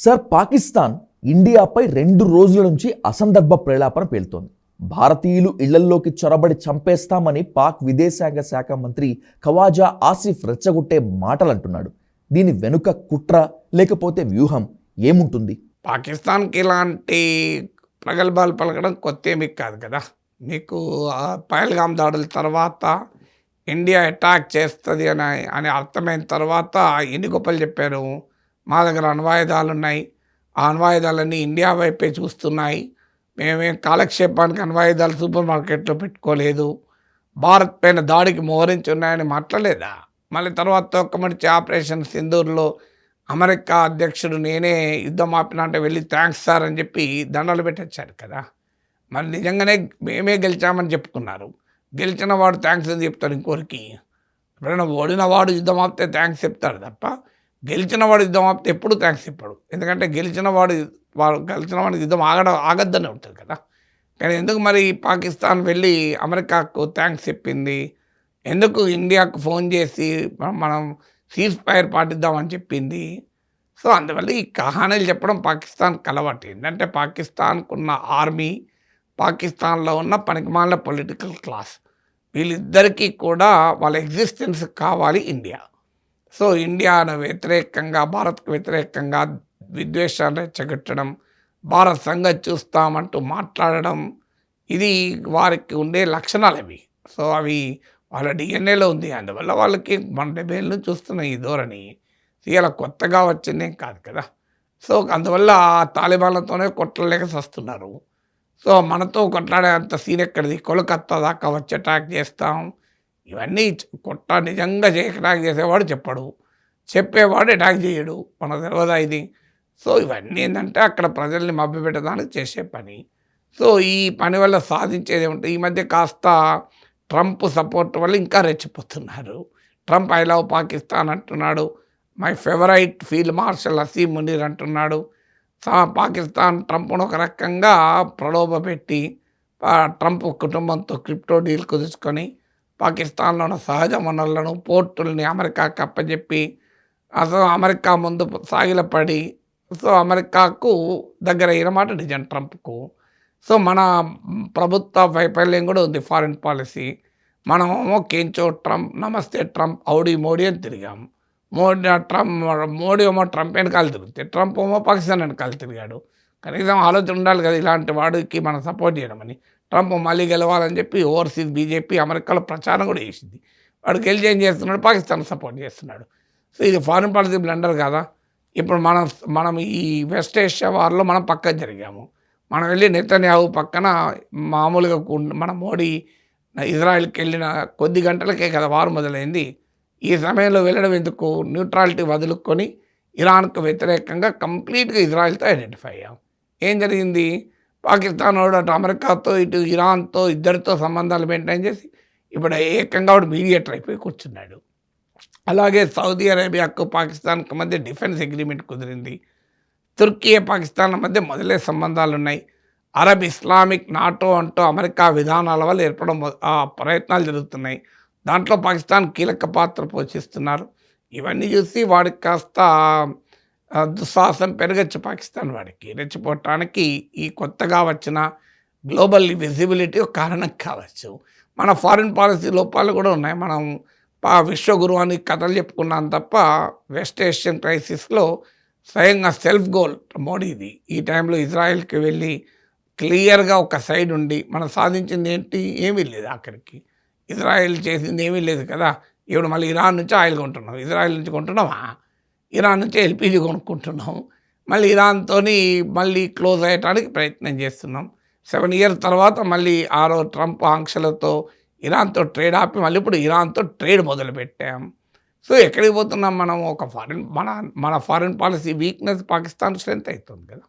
Sir, Pakistan ఇండియాపై 2 రోజుల నుంచి అసందర్భ ప్రేలాపన పేలుతోంది. భారతీయులు ఇళ్లల్లోకి చొరబడి చంపేస్తామని పాక్ విదేశాంగ శాఖ మంత్రి ఖవాజా ఆసిఫ్ రెచ్చగొట్టే మాటలంటున్నాడు. దీని వెనుక కుట్ర లేకపోతే వ్యూహం ఏముంటుంది? పాకిస్తాన్కి ఇలాంటి ప్రగల్భాలు పలకడం కొత్త ఏమీ కాదు కదా. మీకు పహల్గామ్ దాడుల తర్వాత ఇండియా అటాక్ చేస్తుంది అని అర్థమైన తర్వాత ఎన్ని గొప్పలు చెప్పారు. మా దగ్గర అణ్వాయుధాలు ఉన్నాయి, ఆ అణ్వాయుధాలన్నీ ఇండియా వైపే చూస్తున్నాయి, మేమేం కాలక్షేపానికి అణ్వాయుధాలు సూపర్ మార్కెట్లో పెట్టుకోలేదు, భారత్ పైన దాడికి మోహరించి ఉన్నాయని మాట్లాడలేదా? మళ్ళీ తర్వాత తొక్కమడిచి ఆపరేషన్ సింధూర్లో అమెరికా అధ్యక్షుడు నేనే యుద్ధం ఆపినా అంటే వెళ్ళి థ్యాంక్స్ సార్ అని చెప్పి దండలు పెట్టొచ్చాడు కదా. మరి నిజంగానే మేమే గెలిచామని చెప్పుకున్నారు. గెలిచిన వాడు థ్యాంక్స్ అని చెప్తాడు ఇంకోరికి. ఎప్పుడైనా ఓడిన వాడు యుద్ధం ఆపితే థ్యాంక్స్ చెప్తాడు తప్ప గెలిచిన వాడు యుద్ధం ఆపితే ఎప్పుడు థ్యాంక్స్ చెప్పాడు. ఎందుకంటే గెలిచిన వాడికి యుద్ధం ఆగద్దని ఉంటుంది కదా. కానీ ఎందుకు మరి పాకిస్తాన్ వెళ్ళి అమెరికాకు థ్యాంక్స్ చెప్పింది? ఎందుకు ఇండియాకు ఫోన్ చేసి మనం సీజ్ ఫైర్ పాటిద్దామని చెప్పింది? సో అందువల్ల ఈ కహానీలు చెప్పడం పాకిస్తాన్కి అలవాటు. ఏంటంటే పాకిస్తాన్కున్న ఆర్మీ, పాకిస్తాన్లో ఉన్న పనికిమాలిన పొలిటికల్ క్లాస్, వీళ్ళిద్దరికీ కూడా వాళ్ళ ఎగ్జిస్టెన్స్ కావాలి ఇండియా. సో ఇండియాను వ్యతిరేకంగా, భారత్కు వ్యతిరేకంగా విద్వేషాలు రెచ్చగొట్టడం, భారత్ సంగతి చూస్తామంటూ మాట్లాడడం, ఇది వారికి ఉండే లక్షణాలు అవి. సో అవి వాళ్ళ డిఎన్ఏలో ఉంది. అందువల్ల వాళ్ళకి మన 70 ఏళ్ళ నుంచి చూస్తున్న ఈ ధోరణి ఇలా కొత్తగా వచ్చిందేం కాదు కదా. సో అందువల్ల తాలిబాన్లతోనే కొట్టలేక వస్తున్నారు. సో మనతో కొట్లాడే అంత సీన్ ఎక్కడిది? కోల్కత్తా దాకా వచ్చి అటాక్ చేస్తాం, ఇవన్నీ నిజంగా అటాక్ చేసేవాడు చెప్పడు, చెప్పేవాడు అటాక్ చేయడు, మనకు తెలియదా ఇది? సో ఇవన్నీ ఏంటంటే అక్కడ ప్రజల్ని మభ్యపెట్టడానికి చేసే పని. సో ఈ పని వల్ల సాధించేది ఏమిటి? ఈ మధ్య కాస్త ట్రంప్ సపోర్ట్ వల్ల ఇంకా రెచ్చిపోతున్నారు. ట్రంప్ ఐ లవ్ పాకిస్తాన్ అంటున్నాడు, my favourite field marshal Asim Munir అంటున్నాడు. పాకిస్తాన్ ట్రంప్ను ఒక రకంగా ప్రలోభపెట్టి ట్రంప్ కుటుంబంతో క్రిప్టో డీల్ కుదుర్చుకొని పాకిస్తాన్లో ఉన్న సహజ వనరులను, పోర్టుల్ని అమెరికాకు అప్పచెప్పి అసలు అమెరికా ముందు సాగిలపడి సో అమెరికాకు దగ్గర అయిన మాట నిజం ట్రంప్కు. సో మన ప్రభుత్వ వైఫల్యం కూడా ఉంది ఫారిన్ పాలసీ. మనమేమో కేంచో ట్రంప్, నమస్తే ట్రంప్, హౌడీ మోడీ అని తిరిగాం. మోడీ ఏమో ట్రంప్ వెనకాల తిరుగుతే, ట్రంప్ ఏమో పాకిస్తాన్ వెనకాల తిరిగాడు. కనీసం ఆలోచన ఉండాలి కదా ఇలాంటి వాడికి మనం సపోర్ట్ చేయడమని. ట్రంప్ మళ్ళీ గెలవాలని చెప్పి ఓవర్సీస్ బీజేపీ అమెరికాలో ప్రచారం కూడా చేసింది. వాడు గెలిచి ఏం చేస్తున్నాడు? పాకిస్తాన్ సపోర్ట్ చేస్తున్నాడు. సో ఇది ఫారిన్ పాలసీ బ్లండర్ కదా. ఇప్పుడు మనం ఈ వెస్ట్ ఏషియా వార్లో మనం పక్కన జరిగాము. మనం వెళ్ళి నెతన్యాహు పక్కన మామూలుగా మన మోడీ ఇజ్రాయెల్కి వెళ్ళిన కొద్ది గంటలకే కదా వారు మొదలైంది. ఈ సమయంలో వెళ్ళడం ఎందుకు? న్యూట్రాలిటీ వదులుకొని ఇరాన్కు వ్యతిరేకంగా కంప్లీట్గా ఇజ్రాయెల్తో ఐడెంటిఫై అయ్యాం. ఏం జరిగింది? పాకిస్తాన్ వాడు అటు అమెరికాతో ఇటు ఇరాన్తో ఇద్దరితో సంబంధాలు మెయింటైన్ చేసి ఇప్పుడు ఏకంగా వాడు మీడియేటర్ అయిపోయి కూర్చున్నాడు. అలాగే సౌదీ అరేబియాకు పాకిస్తాన్కి మధ్య డిఫెన్స్ అగ్రిమెంట్ కుదిరింది. తుర్కీ పాకిస్తాన్ల మధ్య మొదలే సంబంధాలు ఉన్నాయి. అరబ్ ఇస్లామిక్ నాటో అంటూ అమెరికా విధానాల వల్ల ఏర్పడడం ప్రయత్నాలు జరుగుతున్నాయి. దాంట్లో పాకిస్తాన్ కీలక పాత్ర పోషిస్తున్నారు. ఇవన్నీ చూసి వాడికి కాస్త దుస్సాహసం పెరగచ్చు. పాకిస్తాన్ వాడికి రెచ్చిపోవటానికి ఈ కొత్తగా వచ్చిన గ్లోబల్ విజిబిలిటీ ఒక కారణం కావచ్చు. మన ఫారిన్ పాలసీ లోపాలు కూడా ఉన్నాయి. మనం విశ్వగురు అని కథలు చెప్పుకున్నాం తప్ప వెస్ట్ ఏషియన్ క్రైసిస్లో స్వయంగా సెల్ఫ్ గోల్ మోడీది. ఈ టైంలో ఇజ్రాయెల్కి వెళ్ళి క్లియర్గా ఒక సైడ్ ఉండి మనం సాధించింది ఏంటి? ఏమీ లేదు. ఆఖరికి ఇజ్రాయెల్ చేసింది ఏమీ లేదు కదా. ఇప్పుడు మళ్ళీ ఇరాన్ నుంచి ఆయిల్ కొంటున్నాం, ఇజ్రాయెల్ నుంచి కొంటున్నామా? ఇరాన్ నుంచి ఎల్పిజి కొనుక్కుంటున్నాం. మళ్ళీ ఇరాన్తో మళ్ళీ క్లోజ్ అయ్యటానికి ప్రయత్నం చేస్తున్నాం. 7 years తర్వాత మళ్ళీ ట్రంప్ ఆంక్షలతో ఇరాన్తో ట్రేడ్ ఆపి మళ్ళీ ఇప్పుడు ఇరాన్తో ట్రేడ్ మొదలుపెట్టాం. సో ఎక్కడికి పోతున్నాం మనం? ఒక మన foreign policy weakness Pakistan strength అవుతుంది కదా.